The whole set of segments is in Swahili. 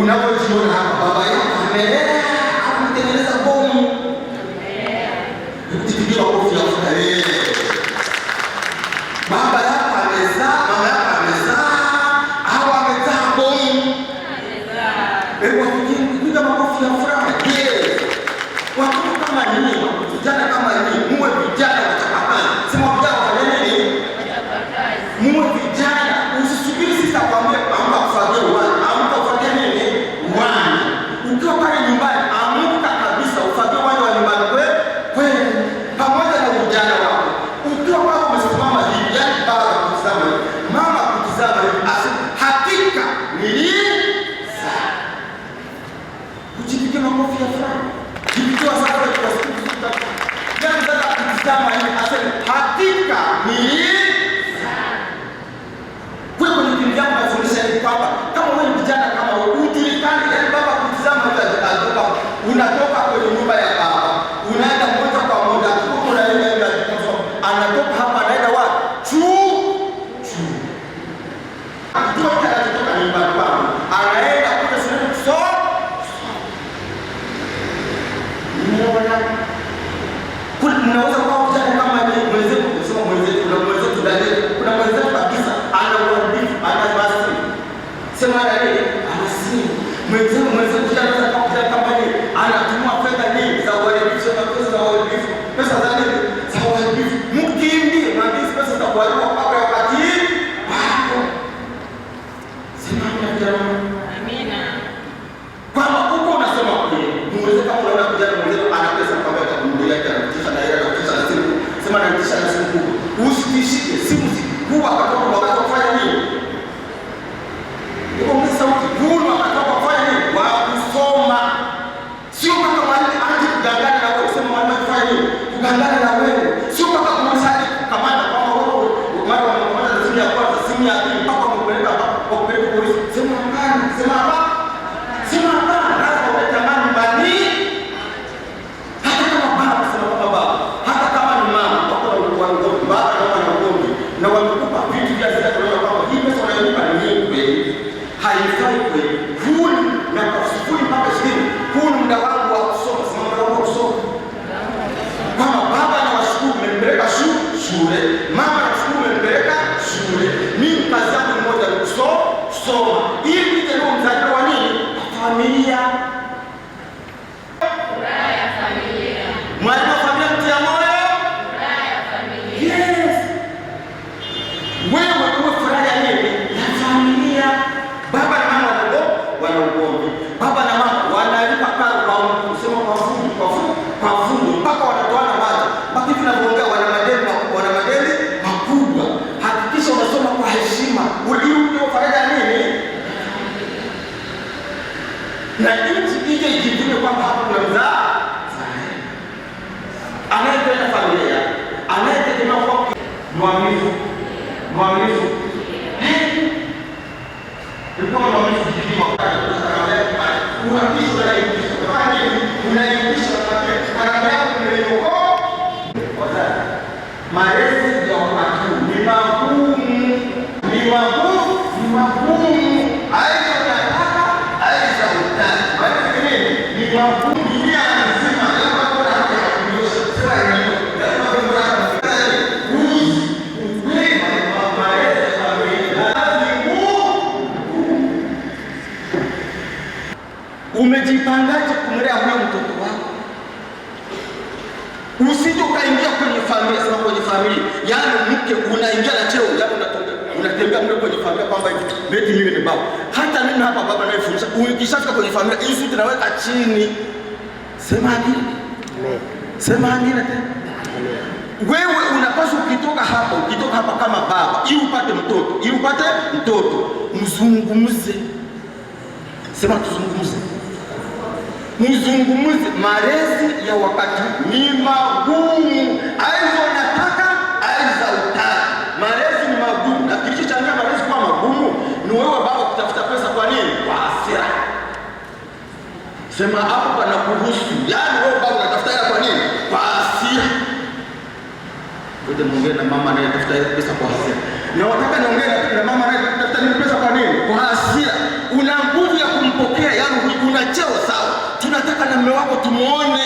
unavyojiona hapa, baba yako amelea akutengeneza bomu. Tupigie makofi ya furaha. Baba yako amezaa, mama yako amezaa, au amezaa bomu. Tupigie makofi ya furaha. Watoto kama nyinyi, vijana kama nyinyi, muwe vijana wachapakazi. Sema vijana wa nini? Muwe vijana, usisubiri sisi akwambie amka kufagia uwanja, amka kufagia nini? Uwanja. Ukiwa pale nyumbani, amka kabisa ufagie uwanja wa nyumbani kweli, pamoja na vijana wako. Ukiwa pale umesimama hivi, yani baba kutizama hivi, mama kutizama hivi, hakika nilizaa. Ujipigie makofi ya furaha. Jipigie sasa kwa siku zote. Yani sasa kutizama hivi, aseme hakika nilizaa. Kwa nini yangu nafundisha ni kwamba kama wewe ni kijana kama wewe ujulikane, yani baba kutizama hivi atatoka, unatoka kwenye nyumba ya baba, unaenda moja kwa moja, huko unaenda hivi anatoka hapa anaenda wapi? Chuu. Mtoto anatoka nyumbani kwao, anaenda kule sehemu kusoma. Unaweza kuwa kijana kama ni mwenzetu kusema mwenzetu, kuna mwenzetu ndani, kuna mwenzetu kabisa ana uadilifu, ana basi. Sema nani? Anasini. Mwenzetu kijana kama ni anatumia fedha nyingi za uadilifu, pesa za uadilifu, pesa za nini? Za uadilifu. Mkimbie, maana pesa za kuadilifu kwa wakati wako. Sema nani? Amina. Kama uko unasema kweli, mwenzetu kama unaona kijana mwenzetu ana pesa kwa baba kumlia kana kisha na yeye anakutisha na simu. Sema na kisha na simu. Usitishike simu kubwa katoka wakati kufanya nini? Ndio mimi sauti kubwa katoka kufanya nini? Wa kusoma. Sio kama mwalimu aje kugangana na wewe, sema mwalimu afanye nini? Kugangana na wewe. Sio kama kumsaidia kamanda kama wewe mara wanamkamata na simu ya kwanza, simu ya pili mpaka kumpeleka hapa, kupeleka polisi. Sema hapana, sema hapana. Sema hapana, lazima utamani bani. Hata kama baba sema kama baba, hata kama ni mama, wako na uongozi, baba na mama na uongozi, na wamekupa vitu vya zile kwa kwamba hii pesa unayonipa ni nini kweli? Haifai kweli. Huni na kusufuri mpaka chini. Huni muda wangu wa kusoma, sema muda wangu wa kusoma. Kama baba na washukuru mmempeleka shule, mama na washukuru mmempeleka shule. Mimi kazi yangu moja ni kusoma. Ili nije leo mzaliwa wa nini? Familia. Furaha ya familia. Mwalimu wa familia mtia moyo. Furaha ya familia. Yes. Wewe uwe furaha ya nini? Ya familia. Baba na mama wana ugomvi. Baba na mama wanalipa karo kwa kusema kwa fungu mpaka wanatoana maji. Mpaka hivi naongea wana madeni makubwa. Hakikisha unasoma kwa heshima. Ulio faraja nini? Na nchi ije ijivunie kwamba hapo kuna mzaa. Anayependa familia, anayetegemea kwa mwaminifu. Ilikuwa mwaminifu kijiji wakati tunaangalia kibali. Unakisha unaingisha barabara kuelekea wazazi. Malezi ya watu ni magumu. Aidha unataka, aidha hutaki. Maana nini? Ni magumu. Dunia nzima lazima kuna hapo ya kunyosha. Sema hiyo. Lazima kuna umejipangaje kumlea huyo mtoto wako? Usije ukaingia kwenye familia, sema kwenye familia. Yaani mke unaingia na cheo, yaani unatembea mle kwenye familia kwamba eti mimi ni baba. Hata mimi hapa baba naifundisha, ukishafika kwenye familia, hizi vitu naweka chini. Sema nini? Sema nini tena? Wewe unapaswa ukitoka hapa kama baba, ili upate mtoto, mzungumze. Sema tuzungumze. Mzungumze. Malezi ya wakati ni magumu. Aidha unataka, aidha hutaki. Malezi ni magumu. Na kilichochangia malezi kuwa magumu ni wewe baba kutafuta pesa kwa nini? Kwa hasira. Sema hapo panakuhusu. Yaani wewe baba unatafuta hela kwa nini? Kwa hasira. Ngoja muongee na mama anayetafuta pesa kwa hasira. Na wataka niongee na mama anayetafuta pesa kwa nini? Kwa hasira. Una nguvu ya kumpokea cheo sawa, tunataka na mume wako tumuone.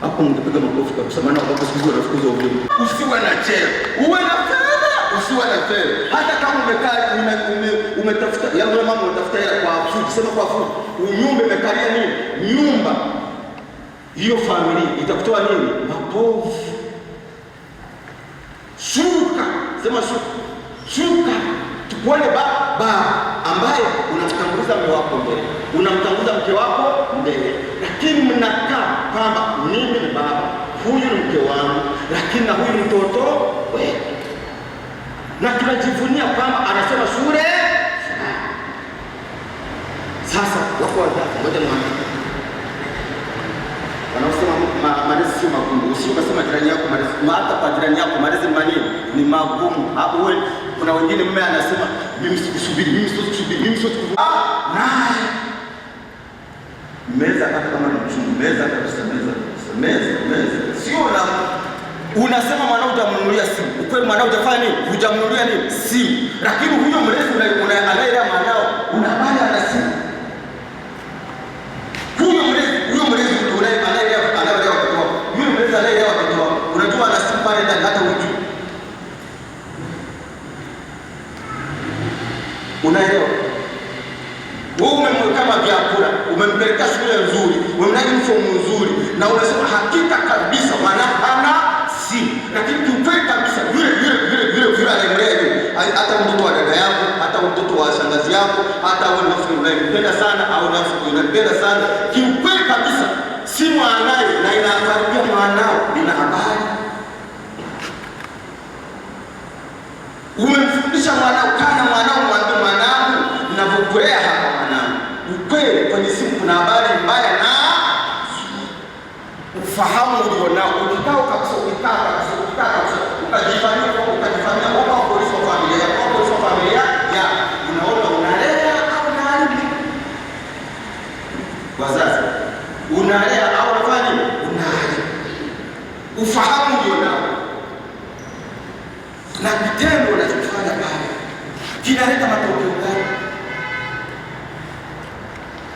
Hapo ungepiga makofi kabisa, maana wako siku wanafukuza uvumi. Usiwe na cheo, uwe na fedha, usiwe na fedha. Hata kama umekaa umetafuta, yaani mama unatafuta hela kwa fuji, sema kwa fuji. Nyumba imekalia nini? Nyumba hiyo familia itakutoa nini? Mapovu. Shuka, sema shuka. Shuka. Tukuone baba ambaye unamtanguliza mume wako mbele, unamtanguliza mke wako mbele, lakini mnakaa kwamba mimi ni baba, huyu ni mke wangu, lakini na huyu ni mtoto wetu, na tunajivunia kwamba anasema shule. Sasa wako wazazi, ngoja niwaambie, wanaosema malezi sio magumu. Usiyosema jirani yako malezi, hata kwa jirani yako malezi ni magumu. Hapo wewe, kuna wengine mume anasema mimi sikusubiri, mimi sikusubiri, mimi sikusubiri. Naye meza hata kama ni mchungu, meza kabisa, meza. Sio na unasema mwanao hujamnunulia simu. Ukweli mwanao hujafanya nini? Hujamnunulia nini? Simu. Lakini huyo mlezi anayelea mwanao unabali ana simu. Huyo mlezi anayelea watoto wako, unajua ana simu pale ndani hata hujui. Unaelewa? Wewe umemweka kama vyakula, umempeleka shule nzuri, umemnaji msomo mzuri, na unasema hakika kabisa mwana hana simu. Lakini kiukweli kabisa yule anayemlea hata mtoto wa dada yako, hata mtoto wa shangazi yako, hata wewe nafikiri unampenda sana au nafikiri unampenda sana, kiukweli kabisa simu anayo na inakaribia mwanao, ina habari. Umemfundisha mwanao, kana mwanao mwambie mwanangu, ninapokulea hapa mwanangu, ukweli kwenye simu kuna habari mbaya na ufahamu ulionao. Ukikaa kabisa ukajifanyia kwa polisi wa familia ya unaona unalea au unaharibu. Wazazi, unalea au unafanya unaharibu. Ufahamu ulionao na kitendo unachofanya pale kinaleta matokeo gani?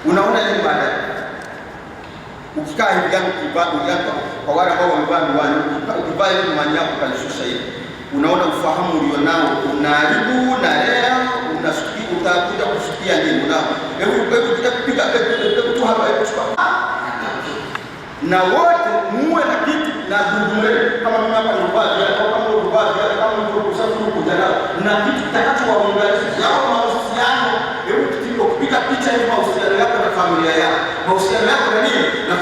Unaona nini baadaye? Ukikaa hivi gani kwa wale ambao wamevaa miwani, ukivaa hivi miwani yako kalishusha hivi, unaona ufahamu ulionao unaharibu, unalea, unasikia, utakuja kusikia nini? Hebu kupiga tu hapa hebu chukua. Na wote muwe na kitu na dudume, kama mimi hapa nilivaa viatu, kama ulivaa viatu, kama ulivyokusafiri kujana na kitu kitakachowaunganisha yao mahusiano. Hebu kupiga picha hivi mahusiano yako na familia yako, mahusiano yako na nini na